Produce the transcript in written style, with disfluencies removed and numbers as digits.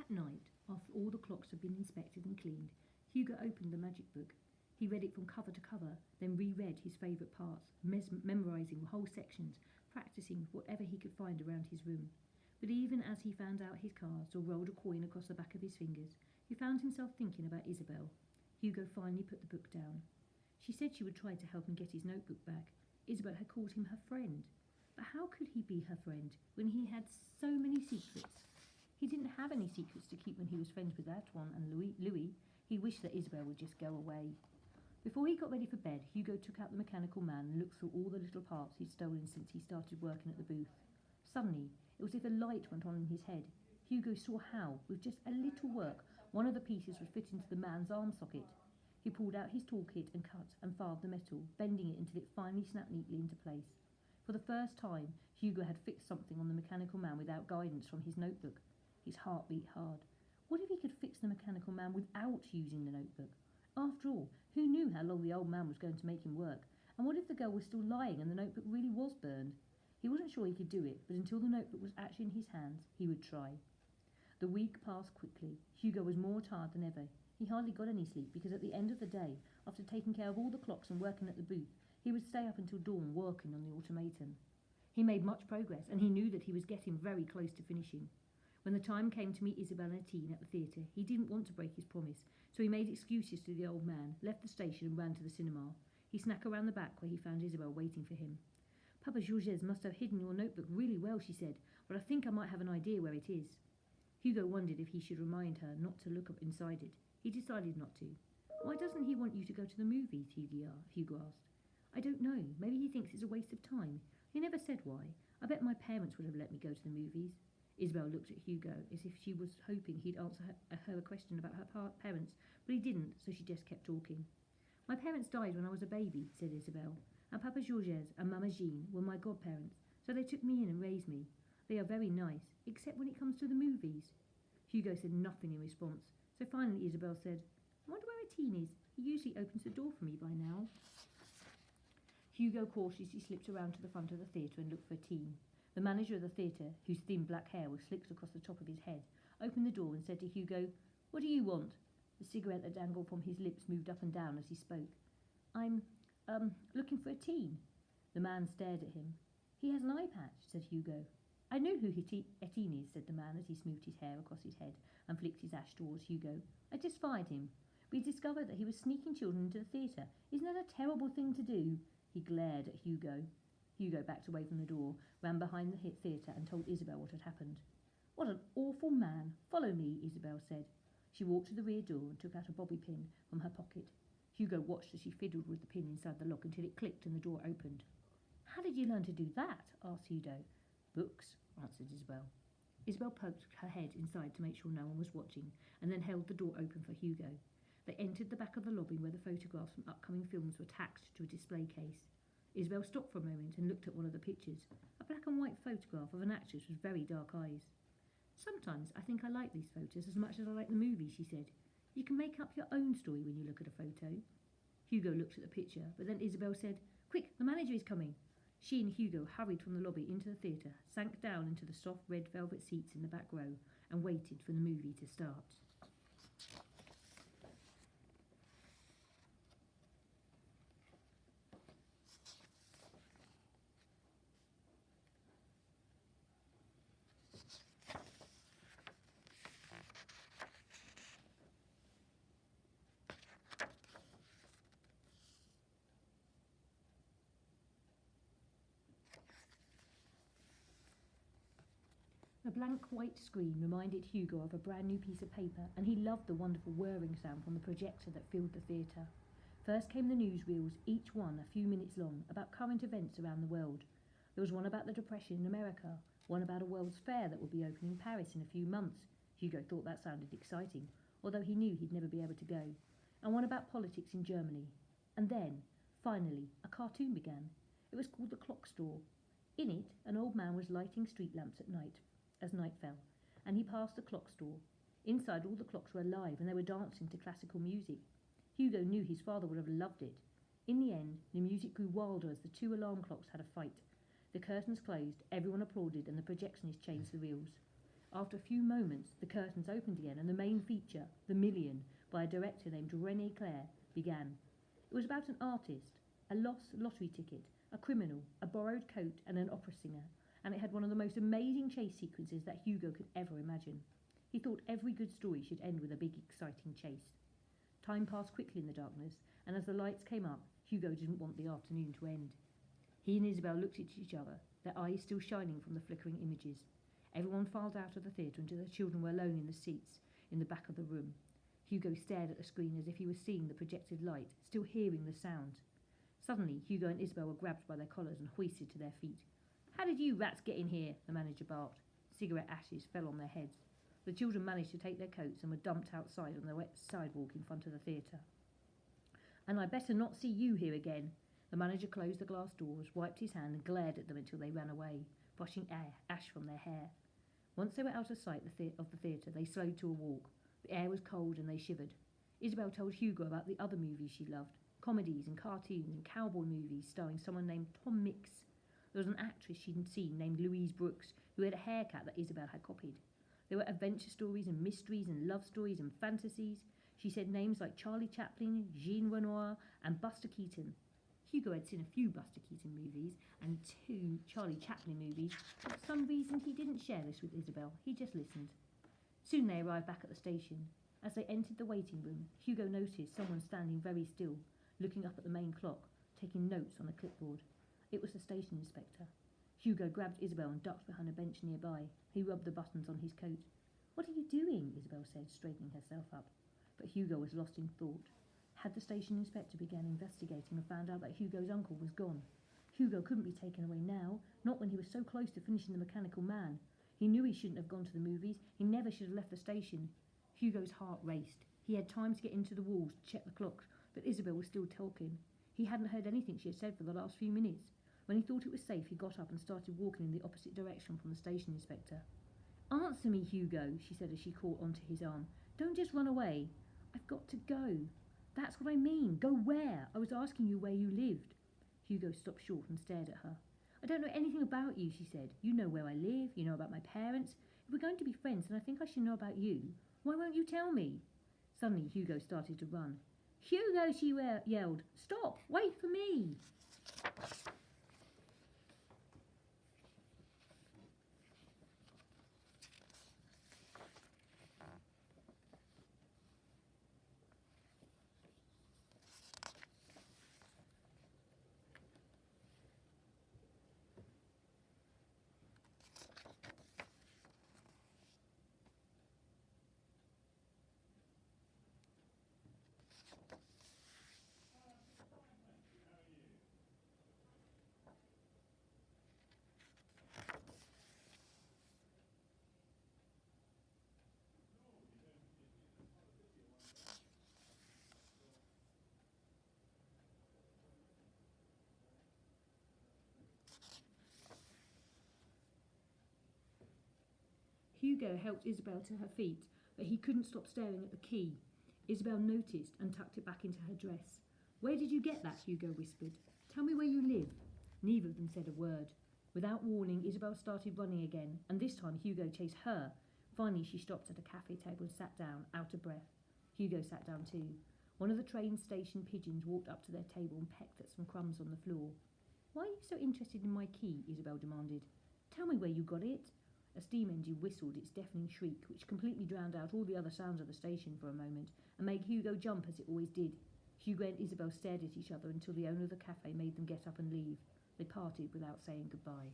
That night, after all the clocks had been inspected and cleaned, Hugo opened the magic book. He read it from cover to cover, then reread his favourite parts, memorising whole sections, practising whatever he could find around his room. But even as he found out his cards or rolled a coin across the back of his fingers, he found himself thinking about Isabel. Hugo finally put the book down. She said she would try to help him get his notebook back. Isabel had called him her friend. But how could he be her friend when he had so many secrets? He didn't have any secrets to keep when he was friends with Antoine and Louis. He wished that Isabel would just go away. Before he got ready for bed, Hugo took out the mechanical man and looked through all the little parts he'd stolen since he started working at the booth. Suddenly, it was as if a light went on in his head. Hugo saw how, with just a little work, one of the pieces would fit into the man's arm socket. He pulled out his toolkit and cut and filed the metal, bending it until it finally snapped neatly into place. For the first time, Hugo had fixed something on the mechanical man without guidance from his notebook. His heart beat hard. What if he could fix the mechanical man without using the notebook? After all, who knew how long the old man was going to make him work? And what if the girl was still lying and the notebook really was burned? He wasn't sure he could do it, but until the notebook was actually in his hands, he would try. The week passed quickly. Hugo was more tired than ever. He hardly got any sleep because at the end of the day, after taking care of all the clocks and working at the booth, he would stay up until dawn working on the automaton. He made much progress, and he knew that he was getting very close to finishing. When the time came to meet Isabel and Etienne at the theatre, he didn't want to break his promise, so he made excuses to the old man, left the station and ran to the cinema. He snuck around the back where he found Isabel waiting for him. Papa Georges must have hidden your notebook really well, she said, but I think I might have an idea where it is. Hugo wondered if he should remind her not to look up inside it. He decided not to. Why doesn't he want you to go to the movies? Hugo asked. I don't know. Maybe he thinks it's a waste of time. He never said why. I bet my parents would have let me go to the movies. Isabel looked at Hugo as if she was hoping he'd answer her a question about her parents, but he didn't, so she just kept talking. My parents died when I was a baby, said Isabel, and Papa Georges and Mama Jean were my godparents, so they took me in and raised me. They are very nice, except when it comes to the movies. Hugo said nothing in response, so finally Isabel said, I wonder where Etienne is. He usually opens the door for me by now. Hugo cautiously slipped around to the front of the theatre and looked for Etienne. The manager of the theatre, whose thin black hair was slicked across the top of his head, opened the door and said to Hugo, What do you want? The cigarette that dangled from his lips moved up and down as he spoke. I'm, looking for Etienne. The man stared at him. He has an eye patch, said Hugo. I know who Etienne is, said the man as he smoothed his hair across his head and flicked his ash towards Hugo. I just fired him. We discovered that he was sneaking children into the theatre. Isn't that a terrible thing to do? He glared at Hugo. Hugo backed away from the door, ran behind the theatre and told Isabel what had happened. What an awful man. Follow me, Isabel said. She walked to the rear door and took out a bobby pin from her pocket. Hugo watched as she fiddled with the pin inside the lock until it clicked and the door opened. How did you learn to do that? Asked Hugo. Books, answered Isabel. Isabel poked her head inside to make sure no one was watching and then held the door open for Hugo. They entered the back of the lobby where the photographs from upcoming films were tacked to a display case. Isabel stopped for a moment and looked at one of the pictures, a black and white photograph of an actress with very dark eyes. Sometimes I think I like these photos as much as I like the movies, she said. You can make up your own story when you look at a photo. Hugo looked at the picture, but then Isabel said, Quick, the manager is coming. She and Hugo hurried from the lobby into the theatre, sank down into the soft red velvet seats in the back row, and waited for the movie to start. The blank white screen reminded Hugo of a brand new piece of paper, and he loved the wonderful whirring sound from the projector that filled the theatre. First came the newsreels, each one a few minutes long, about current events around the world. There was one about the Depression in America, one about a World's Fair that would be opening in Paris in a few months. Hugo thought that sounded exciting, although he knew he'd never be able to go. And one about politics in Germany. And then, finally, a cartoon began. It was called The Clock Store. In it, an old man was lighting street lamps at night, as night fell, and he passed the clock store. Inside, all the clocks were alive, and they were dancing to classical music. Hugo knew his father would have loved it. In the end, the music grew wilder as the two alarm clocks had a fight. The curtains closed, everyone applauded, and the projectionist changed the reels. After a few moments, the curtains opened again and the main feature, The Million, by a director named René Clair, began. It was about an artist, a lost lottery ticket, a criminal, a borrowed coat, and an opera singer, and it had one of the most amazing chase sequences that Hugo could ever imagine. He thought every good story should end with a big, exciting chase. Time passed quickly in the darkness, and as the lights came up, Hugo didn't want the afternoon to end. He and Isabel looked at each other, their eyes still shining from the flickering images. Everyone filed out of the theatre until the children were alone in the seats in the back of the room. Hugo stared at the screen as if he was seeing the projected light, still hearing the sound. Suddenly, Hugo and Isabel were grabbed by their collars and hoisted to their feet. "How did you rats get in here?" the manager barked. Cigarette ashes fell on their heads. The children managed to take their coats and were dumped outside on the wet sidewalk in front of the theatre. "And I better not see you here again." The manager closed the glass doors, wiped his hand and glared at them until they ran away, brushing ash from their hair. Once they were out of sight of the theatre, they slowed to a walk. The air was cold and they shivered. Isabel told Hugo about the other movies she loved, comedies and cartoons and cowboy movies starring someone named Tom Mix. There was an actress she'd seen named Louise Brooks, who had a haircut that Isabel had copied. There were adventure stories and mysteries and love stories and fantasies. She said names like Charlie Chaplin, Jean Renoir, and Buster Keaton. Hugo had seen a few Buster Keaton movies and 2 Charlie Chaplin movies, but for some reason he didn't share this with Isabel. He just listened. Soon they arrived back at the station. As they entered the waiting room, Hugo noticed someone standing very still, looking up at the main clock, taking notes on a clipboard. It was the station inspector. Hugo grabbed Isabel and ducked behind a bench nearby. He rubbed the buttons on his coat. "What are you doing?" Isabel said, straightening herself up. But Hugo was lost in thought. Had the station inspector begun investigating and found out that Hugo's uncle was gone? Hugo couldn't be taken away now, not when he was so close to finishing The Mechanical Man. He knew he shouldn't have gone to the movies. He never should have left the station. Hugo's heart raced. He had time to get into the walls to check the clocks, but Isabel was still talking. He hadn't heard anything she had said for the last few minutes. When he thought it was safe, he got up and started walking in the opposite direction from the station inspector. "Answer me, Hugo," she said as she caught onto his arm. "Don't just run away." "I've got to go." "That's what I mean. Go where? I was asking you where you lived." Hugo stopped short and stared at her. "I don't know anything about you," she said. "You know where I live. You know about my parents. If we're going to be friends, then I think I should know about you. Why won't you tell me?" Suddenly, Hugo started to run. "Hugo," she yelled. "Stop! Wait for me!" Hugo helped Isabel to her feet, but he couldn't stop staring at the key. Isabel noticed and tucked it back into her dress. "Where did you get that?" Hugo whispered. "Tell me where you live." Neither of them said a word. Without warning, Isabel started running again, and this time Hugo chased her. Finally, she stopped at a cafe table and sat down, out of breath. Hugo sat down too. One of the train station pigeons walked up to their table and pecked at some crumbs on the floor. "Why are you so interested in my key?" Isabel demanded. "Tell me where you got it." A steam engine whistled its deafening shriek, which completely drowned out all the other sounds of the station for a moment, and made Hugo jump as it always did. Hugo and Isabel stared at each other until the owner of the cafe made them get up and leave. They parted without saying goodbye.